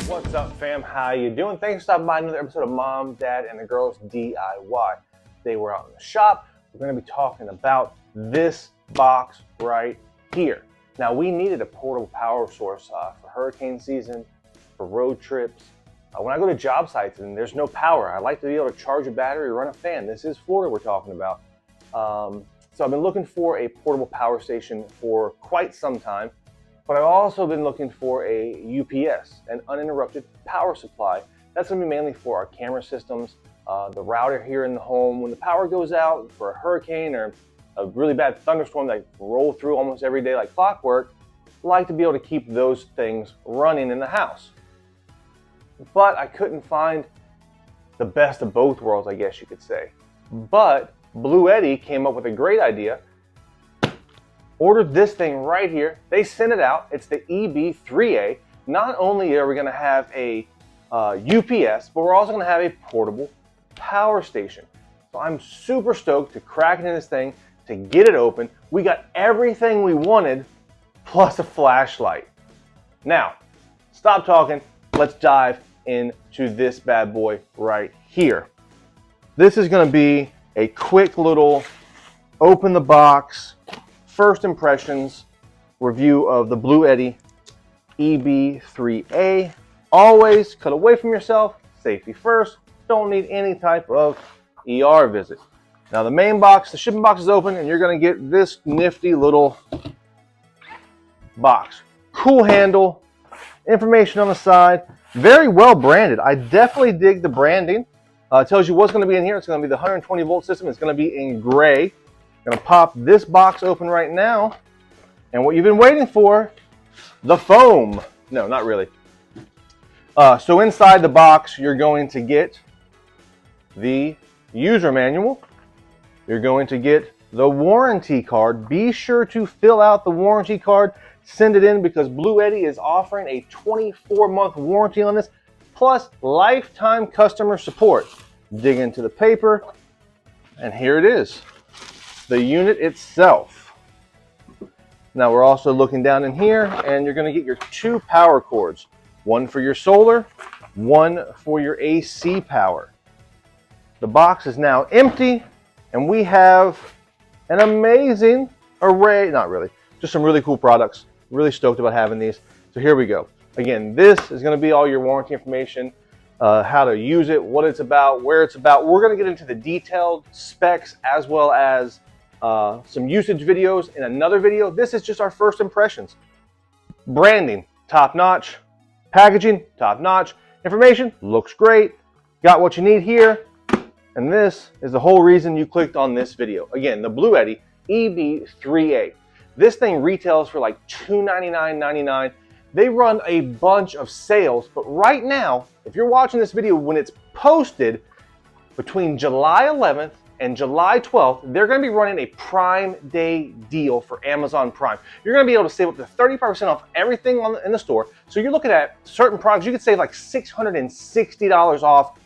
What's up, fam? How you doing? Thanks for stopping by another episode of Mom, Dad, and the Girls DIY. Today we're out in the shop. We're going to be talking about this box right here. Now, we needed a portable power source for hurricane season, for road trips. When I go to job sites and there's no power, I like to be able to charge a battery or run a fan. This is Florida we're talking about. So I've been looking for a portable power station for quite some time. But I've also been looking for a UPS, an uninterrupted power supply. That's going to be mainly for our camera systems, the router here in the home. When the power goes out for a hurricane or a really bad thunderstorm that roll through almost every day like clockwork, I like to be able to keep those things running in the house. But I couldn't find the best of both worlds, I guess you could say. But Bluetti came up with a great idea. Ordered this thing right here. They sent it out. It's the E3BA. Not only are we going to have a UPS, but we're also going to have a portable power station. So I'm super stoked to crack into this thing, to get it open. We got everything we wanted, plus a flashlight. Now, stop talking. Let's dive into this bad boy right here. This is going to be a quick little open the box, first impressions review of the Bluetti E3BA. Always cut away from yourself, safety first. Don't need any type of ER visit. Now the main box, the shipping box is open and you're gonna get this nifty little box. Cool handle, information on the side, very well branded. I definitely dig the branding. It tells you what's gonna be in here. It's gonna be the 120 volt system. It's gonna be in gray. Gonna pop this box open right now, and what you've been waiting for, the foam. No, not really. So inside the box, you're going to get the user manual. You're going to get the warranty card. Be sure to fill out the warranty card, send it in because Bluetti is offering a 24-month warranty on this, plus lifetime customer support. Dig into the paper, and here it is. The unit itself. Now we're also looking down in here and you're going to get your two power cords. One for your solar, one for your AC power. The box is now empty and we have an amazing array, not really, just some really cool products. Really stoked about having these. So here we go. Again, this is going to be all your warranty information, how to use it, what it's about, where it's about. We're going to get into the detailed specs as well as some usage videos in another video. This is just our first impressions. Branding, top notch. Packaging, top notch. Information, looks great. Got what you need here. And this is the whole reason you clicked on this video. Again, the Bluetti EB3A. This thing retails for like $299.99. They run a bunch of sales, but right now, if you're watching this video when it's posted, between July 11th and July 12th, they're going to be running a Prime Day deal for Amazon Prime. You're going to be able to save up to 35% off everything in the store. So you're looking at certain products, you could save like $660 off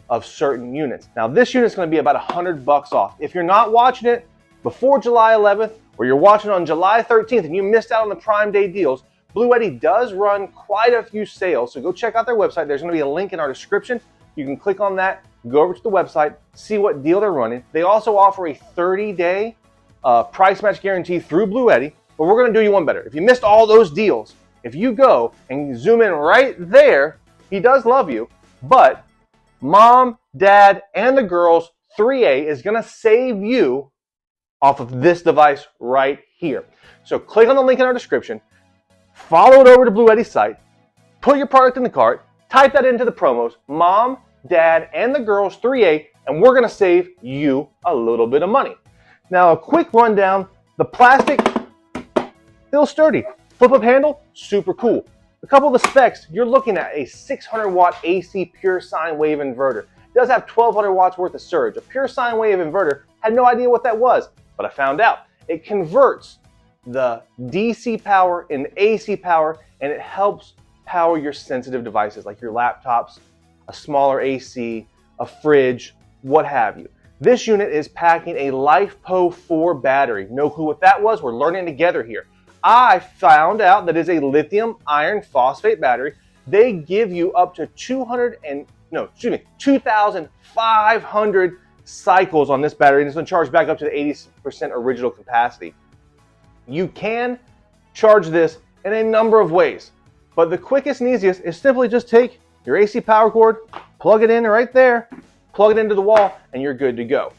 of certain units. Now this unit is going to be about $100 off. If you're not watching it before July 11th, or you're watching on July 13th and you missed out on the Prime Day deals, Bluetti does run quite a few sales. So go check out their website. There's going to be a link in our description. You can click on that, go over to the website, see what deal they're running. They also offer a 30-day price match guarantee through Bluetti, but we're going to do you one better. If you missed all those deals, if you go and zoom in right there, he does love you, but Mom, Dad, and the Girls 3A is going to save you off of this device right here. So click on the link in our description, follow it over to Bluetti's site, put your product in the cart, type that into the promos, Mom, Dad, and the Girls 3A, and we're going to save you a little bit of money. Now, a quick rundown. The plastic, still sturdy. Flip-up handle, super cool. A couple of the specs, you're looking at a 600-watt AC pure sine wave inverter. It does have 1,200 watts worth of surge. A pure sine wave inverter, had no idea what that was, but I found out. It converts the DC power into AC power, and it helps power your sensitive devices like your laptops, a smaller AC, a fridge, what have you. This unit is packing a LiFePO 4 battery. No clue what that was. We're learning together here. I found out that it's a lithium iron phosphate battery. they give you up to 2,500 cycles on this battery, and it's going to charge back up to the 80% original capacity. You can charge this in a number of ways, but the quickest and easiest is simply just take your AC power cord, plug it in right there, plug it into the wall, and you're good to go.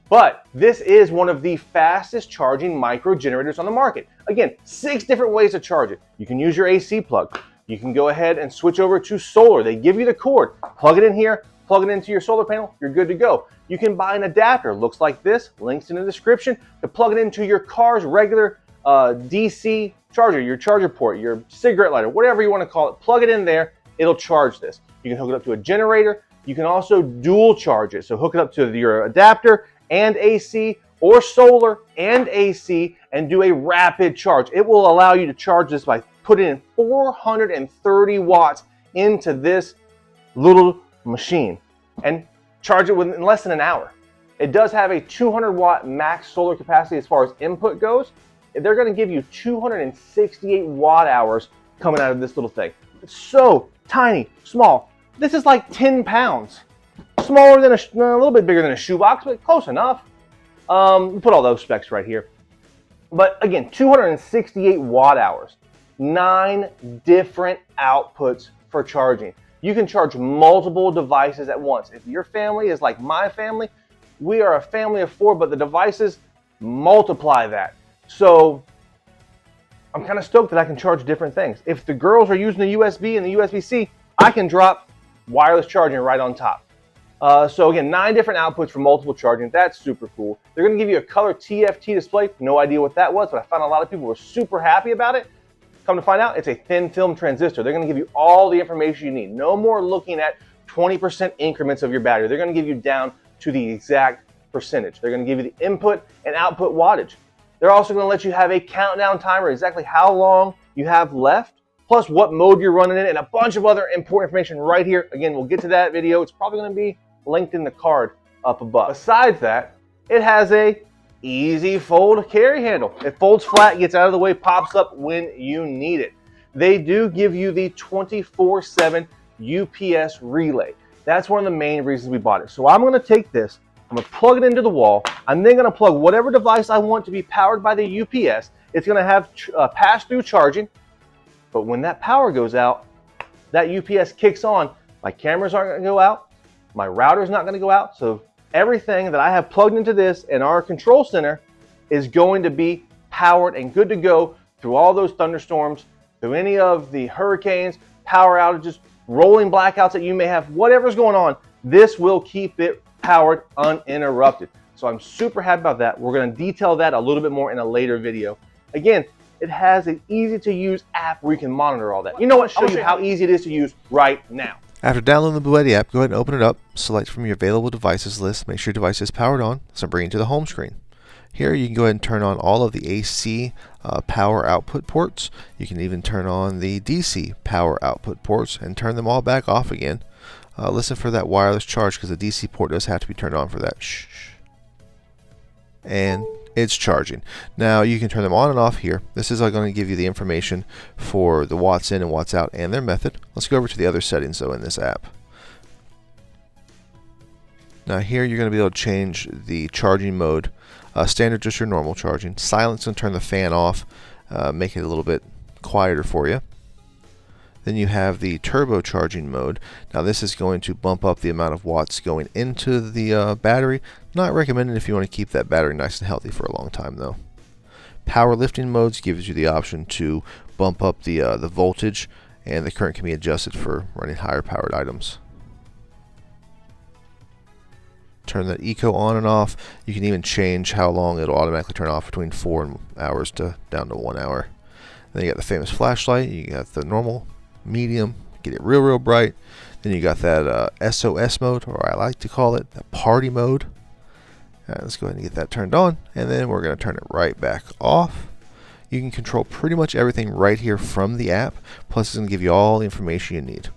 But this is one of the fastest charging micro generators on the market. Again, 6 different ways to charge it. You can use your AC plug. You can go ahead and switch over to solar. They give you the cord. Plug it in here, plug it into your solar panel, you're good to go. You can buy an adapter, looks like this, links in the description, to plug it into your car's regular DC charger, your charger port, your cigarette lighter, whatever you want to call it. Plug it in there, it'll charge this. You can hook it up to a generator. You can also dual charge it. So hook it up to your adapter and AC, or solar and AC, and do a rapid charge. It will allow you to charge this by putting in 430 watts into this little machine and charge it within less than an hour. It does have a 200 watt max solar capacity as far as input goes. They're going to give you 268 watt hours coming out of this little thing. It's so tiny, small. This is like 10 pounds. Smaller than a little bit bigger than a shoebox, but close enough. We put all those specs right here. But again, 268 watt hours, 9 different outputs for charging. You can charge multiple devices at once. If your family is like my family, we are a family of 4, but the devices multiply that. So I'm kind of stoked that I can charge different things. If the girls are using the USB and the USB-C, I can drop wireless charging right on top. So again, 9 different outputs for multiple charging. That's super cool. They're going to give you a color TFT display. No idea what that was, but I found a lot of people were super happy about it. Come to find out, it's a thin film transistor. They're going to give you all the information you need. No more looking at 20% increments of your battery. They're going to give you down to the exact percentage. They're going to give you the input and output wattage. They're also going to let you have a countdown timer, exactly how long you have left, plus what mode you're running in, and a bunch of other important information right here. Again, we'll get to that video. It's probably going to be linked in the card up above. Besides that, it has a easy fold carry handle. It folds flat, gets out of the way, pops up when you need it. They do give you the 24/7 UPS relay. That's one of the main reasons we bought it. So I'm going to take this, I'm going to plug it into the wall. I'm then going to plug whatever device I want to be powered by the UPS. It's going to have pass-through charging, but when that power goes out, that UPS kicks on. My cameras aren't going to go out. My router is not going to go out, so everything that I have plugged into this in our control center is going to be powered and good to go through all those thunderstorms, through any of the hurricanes, power outages, rolling blackouts that you may have, whatever's going on. This will keep it powered uninterrupted. So I'm super happy about that. We're going to detail that a little bit more in a later video. Again, it has an easy to use app where you can monitor all that. You know what? I'll show you how easy it is to use right now. After downloading the Bluetti app, go ahead and open it up, select from your available devices list, make sure your device is powered on, so bring it to the home screen. Here you can go ahead and turn on all of the AC power output ports. You can even turn on the DC power output ports and turn them all back off again. Listen for that wireless charge because the DC port does have to be turned on for that. Shh. And it's charging. Now you can turn them on and off here. This is going to give you the information for the watts in and watts out and their method. Let's go over to the other settings though in this app. Now here you're going to be able to change the charging mode. Standard, just your normal charging. Silence, and turn the fan off, make it a little bit quieter for you. Then you have the turbo charging mode. Now this is going to bump up the amount of watts going into the battery. Not recommended if you want to keep that battery nice and healthy for a long time though. Power lifting modes gives you the option to bump up the voltage, and the current can be adjusted for running higher powered items. Turn that eco on and off. You can even change how long it'll automatically turn off, between 4 hours to down to 1 hour. Then you got the famous flashlight. You got the normal, medium, get it real bright. Then you got that SOS mode, or I like to call it the party mode. Let's go ahead and get that turned on, and then we're going to turn it right back off. You can control pretty much everything right here from the app, plus it's going to give you all the information you need.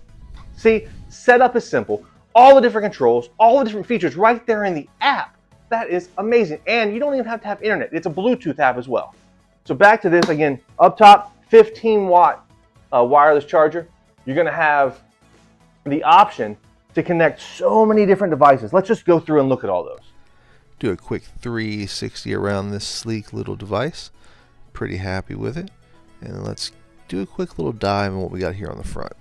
See, setup is simple. All the different controls, all the different features right there in the app. That is amazing. And you don't even have to have internet. It's a Bluetooth app as well. So back to this again, up top, 15 watt wireless charger. you're going to have the option to connect so many different devices. Let's just go through and look at all those. Do a quick 360 around this sleek little device. Pretty happy with it. And let's do a quick little dive on what we got here on the front.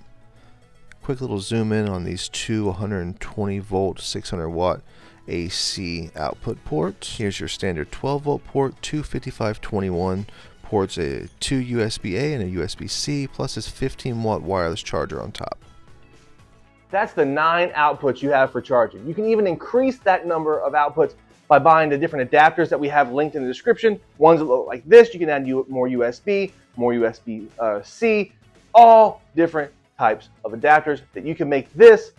Quick little zoom in on these two 120 volt 600 watt AC output ports. Here's your standard 12 volt port, two 5521 ports, two USB-A and a USB-C, plus this 15 watt wireless charger on top. That's the 9 outputs you have for charging. You can even increase that number of outputs by buying the different adapters that we have linked in the description. Ones that look like this, you can add more USB, more USB-C, all different types of adapters that you can make this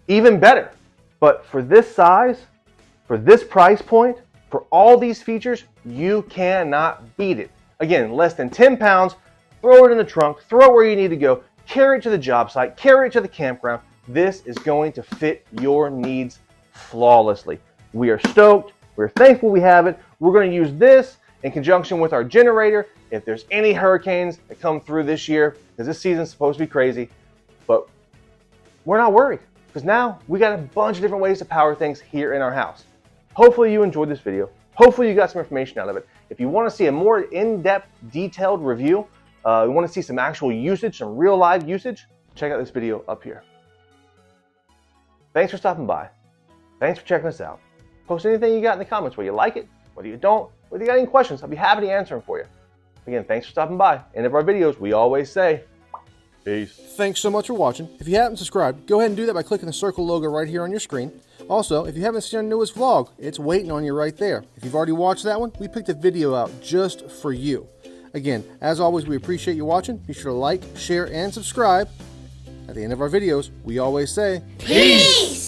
even better. But for this size, for this price point, for all these features, you cannot beat it. Again, less than 10 pounds, throw it in the trunk, throw it where you need to go, carry it to the job site, carry it to the campground. This is going to fit your needs flawlessly. We are stoked. We're thankful we have it. We're going to use this in conjunction with our generator if there's any hurricanes that come through this year, because this season's supposed to be crazy. But we're not worried, because now we got a bunch of different ways to power things here in our house. Hopefully you enjoyed this video. Hopefully you got some information out of it. If you want to see a more in-depth, detailed review, you want to see some actual usage, some real live usage, check out this video up here. Thanks for stopping by. Thanks for checking us out. Post anything you got in the comments, whether you like it, whether you don't, whether you got any questions. I'll be happy to answer them for you. Again, thanks for stopping by. End of our videos, we always say, peace. Thanks so much for watching. If you haven't subscribed, go ahead and do that by clicking the circle logo right here on your screen. Also, if you haven't seen our newest vlog, it's waiting on you right there. If you've already watched that one, we picked a video out just for you. Again, as always, we appreciate you watching. Be sure to like, share, and subscribe. At the end of our videos, we always say, peace!